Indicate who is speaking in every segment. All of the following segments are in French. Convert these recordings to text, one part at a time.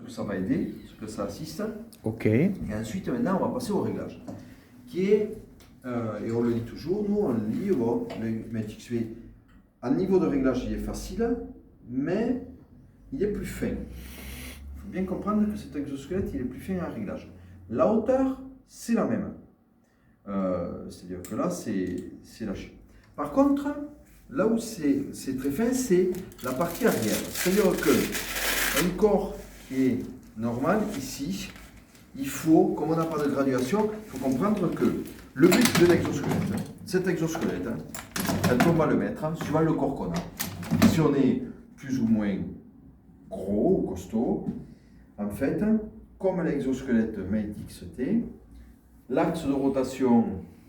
Speaker 1: Ça va aider, ce que ça assiste.
Speaker 2: Ok.
Speaker 1: Et ensuite, maintenant, on va passer au réglage. Qui est, et on le dit toujours, nous, on le dit, bon, le XV, à niveau de réglage, il est facile, mais il est plus fin. Il faut bien comprendre que cet exosquelette, il est plus fin à réglage. La hauteur, c'est la même. C'est-à-dire que là, c'est lâché. Par contre, là où c'est très fin, c'est la partie arrière. C'est-à-dire que un corps qui est normal, ici, il faut, comme on n'a pas de graduation, il faut comprendre que le but de l'exosquelette, cet exosquelette, quand on va le mettre, suivant le corps qu'on a, si on est plus ou moins gros ou costaud, en fait, comme l'exosquelette Mate XT, l'axe de rotation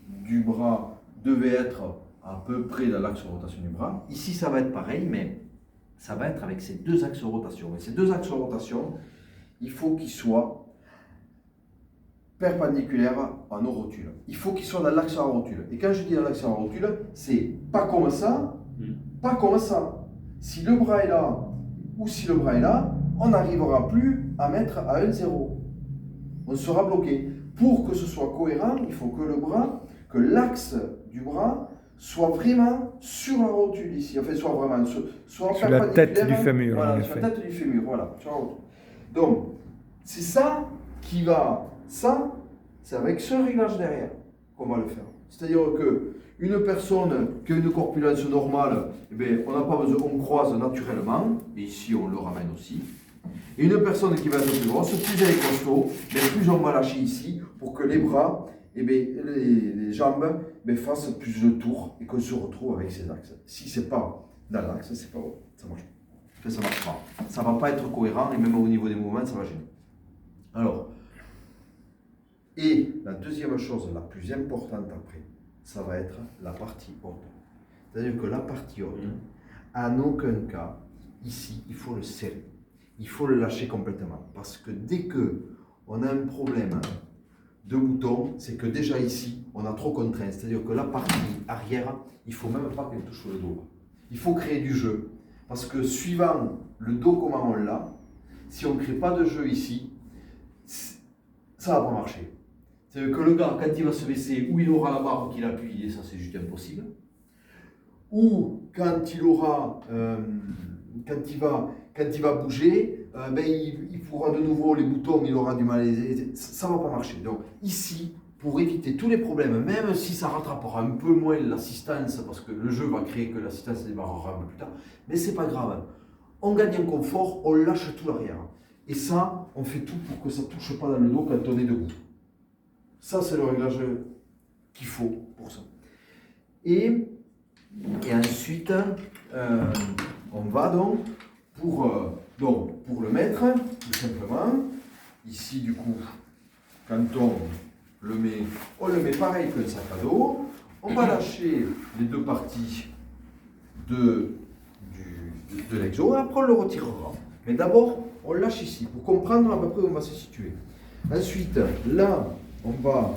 Speaker 1: du bras devait être à peu près dans l'axe de rotation du bras. Ici, ça va être pareil, mais ça va être avec ces deux axes de rotation. Et ces deux axes de rotation, il faut qu'ils soient perpendiculaires à nos rotules. Il faut qu'ils soient dans l'axe à rotule. Et quand je dis dans l'axe à rotule, c'est pas comme ça, pas comme ça. Si le bras est là ou si le bras est là, on n'arrivera plus à mettre à 1,0. On sera bloqué. Pour que ce soit cohérent, il faut que le bras, que l'axe du bras soit vraiment sur la rotule ici. Enfin, soit vraiment soit
Speaker 2: sur la tête du fémur.
Speaker 1: Voilà, sur la tête du fémur, voilà, sur la rotule. Donc, c'est ça qui va. Ça, c'est avec ce réglage derrière qu'on va le faire. C'est-à-dire que une personne qui a une corpulence normale, eh bien, on n'a pas besoin, on croise naturellement, et ici on le ramène aussi. Et une personne qui va être plus grosse, plus elle est costaud, mais plus on va lâcher ici pour que les bras, eh bien, les jambes fassent plus de tours et qu'on se retrouve avec ces axes. Si ce n'est pas dans l'axe, c'est pas bon, ça marche pas. Enfin, ça marche pas. Ça ne va pas être cohérent et même au niveau des mouvements, ça va gêner. Alors, et la deuxième chose la plus importante après, ça va être la partie haute. C'est-à-dire que la partie haute, en aucun cas, ici, il faut le serrer. Il faut le lâcher complètement. Parce que dès qu'on a un problème de bouton, c'est que déjà ici, on a trop contraint. C'est-à-dire que la partie arrière, il ne faut même pas qu'elle touche le dos. Il faut créer du jeu. Parce que suivant le dos, comment on l'a, si on ne crée pas de jeu ici, ça ne va pas marcher. C'est-à-dire que le gars, quand il va se baisser, ou il aura la barre qu'il appuie, et ça c'est juste impossible, ou quand il aura, quand il va bouger, il pourra de nouveau les boutons, il aura du mal, ça ne va pas marcher. Donc ici, pour éviter tous les problèmes, même si ça rattrapera un peu moins l'assistance, parce que le jeu va créer que l'assistance démarrera un peu plus tard, mais c'est pas grave. On gagne en confort, on lâche tout l'arrière. Et ça, on fait tout pour que ça ne touche pas dans le dos quand on est debout. Ça, c'est le réglage qu'il faut pour ça. Et ensuite, on va donc pour le mettre, tout simplement, ici du coup, quand on le met pareil qu'un sac à dos. On va lâcher les deux parties de l'exo, après on le retirera. Mais d'abord, on lâche ici, pour comprendre à peu près où on va se situer. Ensuite, là, on va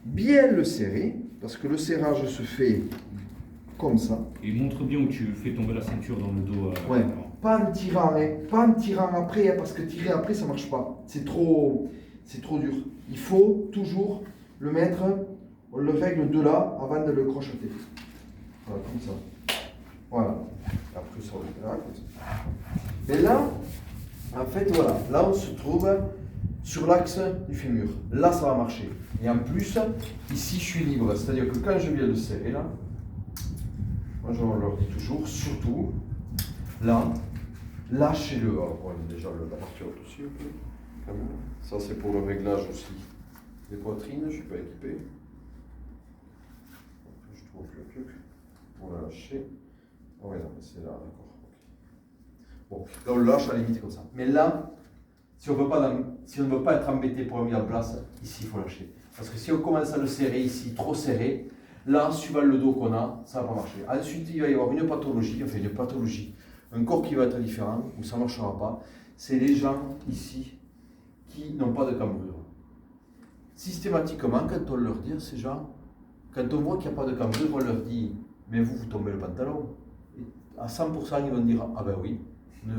Speaker 1: bien le serrer, parce que le serrage se fait comme ça.
Speaker 3: Et montre bien où tu fais tomber la ceinture dans le dos.
Speaker 1: Ouais, pas en tirant après, parce que tirer après, ça marche pas. C'est trop dur. Il faut toujours le mettre, on le règle de là, avant de le crocheter. Voilà, comme ça. Voilà. Après, ça va là, comme ça. Et là, en fait, voilà, là, on se trouve sur l'axe du fémur. Là, ça va marcher. Et en plus, ici, je suis libre. C'est-à-dire que quand je viens de serrer, là, moi, je leur dis toujours, surtout, là, lâchez-le. Alors, voilà, déjà, la partie haute aussi, un peu. Quand même. Ça, c'est pour le réglage aussi des poitrines. Je ne suis pas équipé. Je trouve le truc pour la lâcher. Oh, ouais, non, c'est là, d'accord. Bon, là, on le lâche à la limite comme ça. Mais là, si on ne veut pas être embêté pour la mise en place, ici, il faut lâcher. Parce que si on commence à le serrer ici, trop serré, là, suivant le dos qu'on a, ça ne va pas marcher. Ensuite, il va y avoir une pathologie, un corps qui va être différent, où ça ne marchera pas. C'est les gens ici qui n'ont pas de cambrure. Systématiquement, quand on leur dit à ces gens, quand on voit qu'il n'y a pas de cambrure, on leur dit, mais vous tombez le pantalon. Et à 100%, ils vont dire, ah ben oui.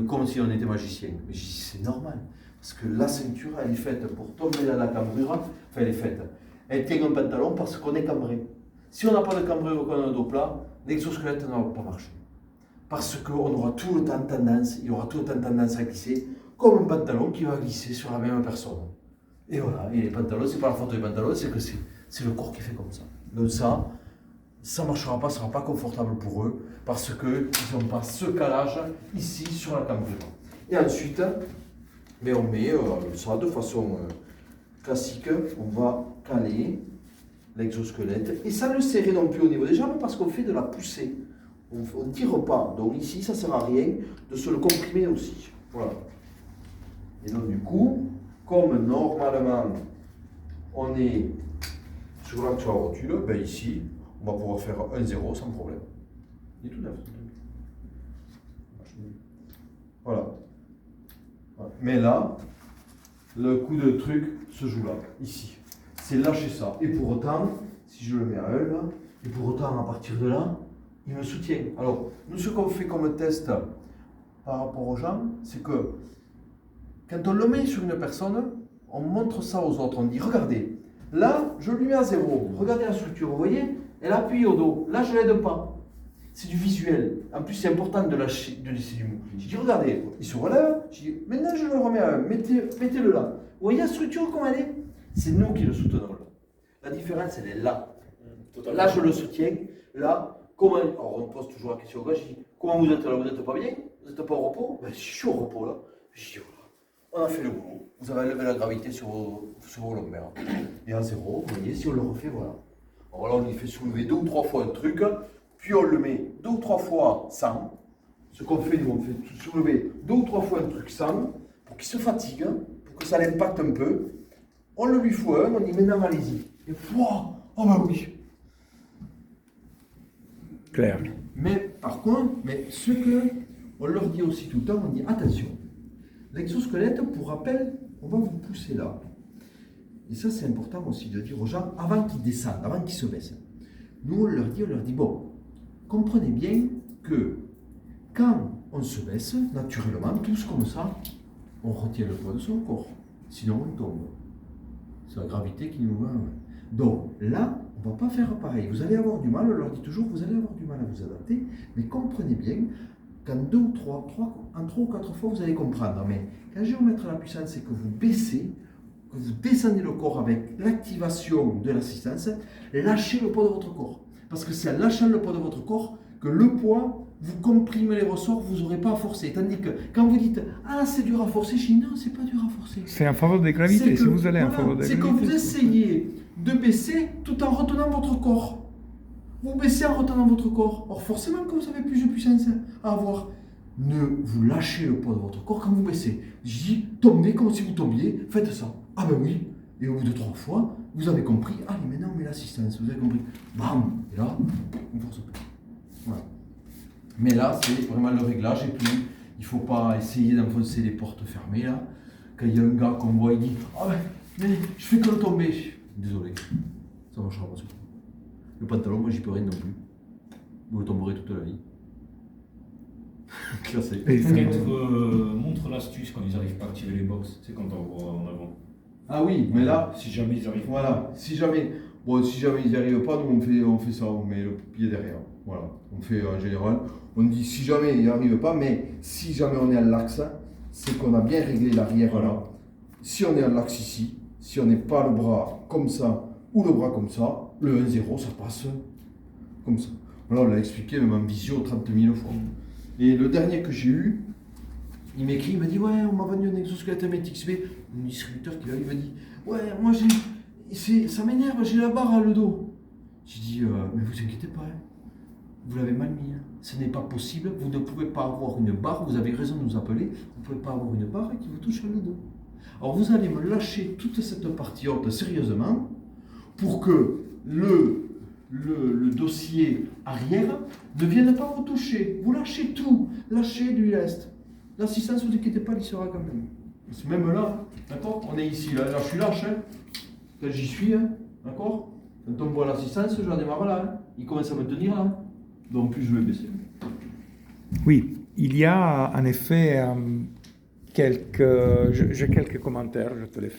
Speaker 1: comme si on était magicien. Mais je dis, c'est normal. Parce que la ceinture, elle est faite pour tomber dans la cambrure. Enfin, elle est faite. Elle tient un pantalon parce qu'on est cambré. Si on n'a pas de cambrure ou qu'on a un dos plat, l'exosquelette ne va pas marcher. Parce qu'on aura tout le temps tendance, il aura tout le temps tendance à glisser, comme un pantalon qui va glisser sur la même personne. Et voilà, et les pantalons, c'est pas la faute des pantalons, c'est que c'est le corps qui fait comme ça. Donc ça ne marchera pas, ça ne sera pas confortable pour eux, parce qu'ils n'ont pas ce calage ici sur la cambrure. Et ensuite, on met ça de façon classique, on va caler l'exosquelette, et ça ne serrer non plus au niveau des jambes, parce qu'on fait de la poussée. On ne tire pas, donc ici ça ne sert à rien de se le comprimer aussi. Voilà. Et donc du coup, comme normalement on est sur l'axe de la rotule, ben ici on va pouvoir faire 1-0 sans problème. Il est tout neuf. Voilà. Mais là, le coup de truc se joue là, ici. C'est lâcher ça. Et pour autant, si je le mets à 1 là, et pour autant à partir de là, il me soutient. Alors, nous, ce qu'on fait comme test par rapport aux gens, c'est que quand on le met sur une personne, on montre ça aux autres. On dit, regardez, là, je lui mets à 0. Regardez la structure, vous voyez? Elle appuie au dos. Là, je ne l'aide pas. C'est du visuel. En plus, c'est important de laisser du mou. Je dis, regardez, il se relève. Je dis, maintenant, je le remets à 1. Mettez-le là. Vous voyez la structure, comment elle est? C'est nous qui le soutenons là. La différence, elle est là. Là, je le soutiens. Là, comment, alors on pose toujours la question au gars, je dis, comment vous êtes là? Vous n'êtes pas bien? Vous n'êtes pas au repos? Ben, je suis au repos là. Je dis, voilà, on a fait le boulot. Vous avez enlevé la gravité sur vos lombaires. Et à 0, vous voyez, si on le refait, voilà. Alors là, on lui fait soulever 2 ou 3 fois un truc, puis on le met 2 ou 3 fois sans. Ce qu'on fait, nous, on fait soulever 2 ou 3 fois un truc sans, pour qu'il se fatigue, pour que ça l'impacte un peu. On le lui fout un, on dit, maintenant, allez-y. Et pouah, oh bah oui.
Speaker 2: Clair.
Speaker 1: Mais par contre, ce que on leur dit aussi tout le temps, on dit attention, l'exosquelette, pour rappel, on va vous pousser là. Et ça, c'est important aussi de dire aux gens avant qu'ils descendent, avant qu'ils se baissent. Nous, on leur dit bon, comprenez bien que quand on se baisse, naturellement, tous comme ça, on retient le poids de son corps. Sinon, on tombe. C'est la gravité qui nous va. Donc là, on ne va pas faire pareil. Vous allez avoir du mal, on leur dit toujours, vous allez avoir du mal à vous adapter, mais comprenez bien qu'en 2 ou 3 ou 4 fois, vous allez comprendre. Mais quand je vais vous mettre la puissance, c'est que vous baissez, que vous descendez le corps avec l'activation de l'assistance, lâchez le poids de votre corps. Parce que c'est en lâchant le poids de votre corps que le poids vous comprime les ressorts, vous n'aurez pas à forcer. Tandis que quand vous dites « Ah, c'est dur à forcer », je dis « Non, c'est pas dur à forcer. »
Speaker 2: C'est en faveur des gravités, si vous allez en faveur des
Speaker 1: gravités. C'est que vous essayez de baisser tout en retenant votre corps. Vous baissez en retenant votre corps. Or, forcément, quand vous avez plus de puissance à avoir, ne vous lâchez le poids de votre corps quand vous baissez. Je dis « Tombez comme si vous tombiez, faites ça. » Ah ben oui. Et au bout de 3 fois, vous avez compris. Allez, maintenant, on met l'assistance. Vous avez compris. Bam. Et là, on force plus. Voilà. Mais là, c'est vraiment le réglage. Et puis, il ne faut pas essayer d'enfoncer les portes fermées. Là. Quand il y a un gars qu'on voit, il dit « Ah ben, mais je fais que le tomber. » Désolé, ça ne marchera pas. Le pantalon, moi, j'y peux rien non plus. Vous le tomberez toute la vie. Classé.
Speaker 3: Montre l'astuce quand ils n'arrivent pas à activer les box. C'est quand on voit en avant.
Speaker 1: Ah oui, mais là,
Speaker 3: si jamais ils arrivent.
Speaker 1: Voilà, si jamais ils n'y arrivent pas, nous on fait ça, on met le pied derrière. Voilà, on fait en général, on dit si jamais ils n'y arrivent pas, mais si jamais on est à l'axe, c'est qu'on a bien réglé l'arrière là. Si on est à l'axe ici, si on n'est pas le bras comme ça ou le bras comme ça, le 1-0 ça passe comme ça. Voilà, on l'a expliqué même en visio 30 000 fois. Et le dernier que j'ai eu, il m'écrit, il m'a dit ouais, on m'a vendu un exosquelette MTXB, un distributeur qui arrive, il m'a dit ouais, moi ça m'énerve, j'ai la barre à le dos. J'ai dit mais vous inquiétez pas, hein. Vous l'avez mal mis, hein. Ce n'est pas possible, vous ne pouvez pas avoir une barre, vous avez raison de nous appeler, vous ne pouvez pas avoir une barre qui vous touche le dos. Alors vous allez me lâcher toute cette partie haute sérieusement pour que le dossier arrière ne vienne pas vous toucher. Vous lâchez tout, lâchez du lest. L'assistance, ne vous inquiétez pas, il sera quand même. C'est même là, d'accord? On est ici, là je suis lâche, hein. Quand j'y suis, hein, d'accord? Quand on voit l'assistance, je la démarre là, hein. Il commence à me tenir là, donc plus je vais baisser.
Speaker 2: Oui, il y a en effet j'ai quelques commentaires, je te les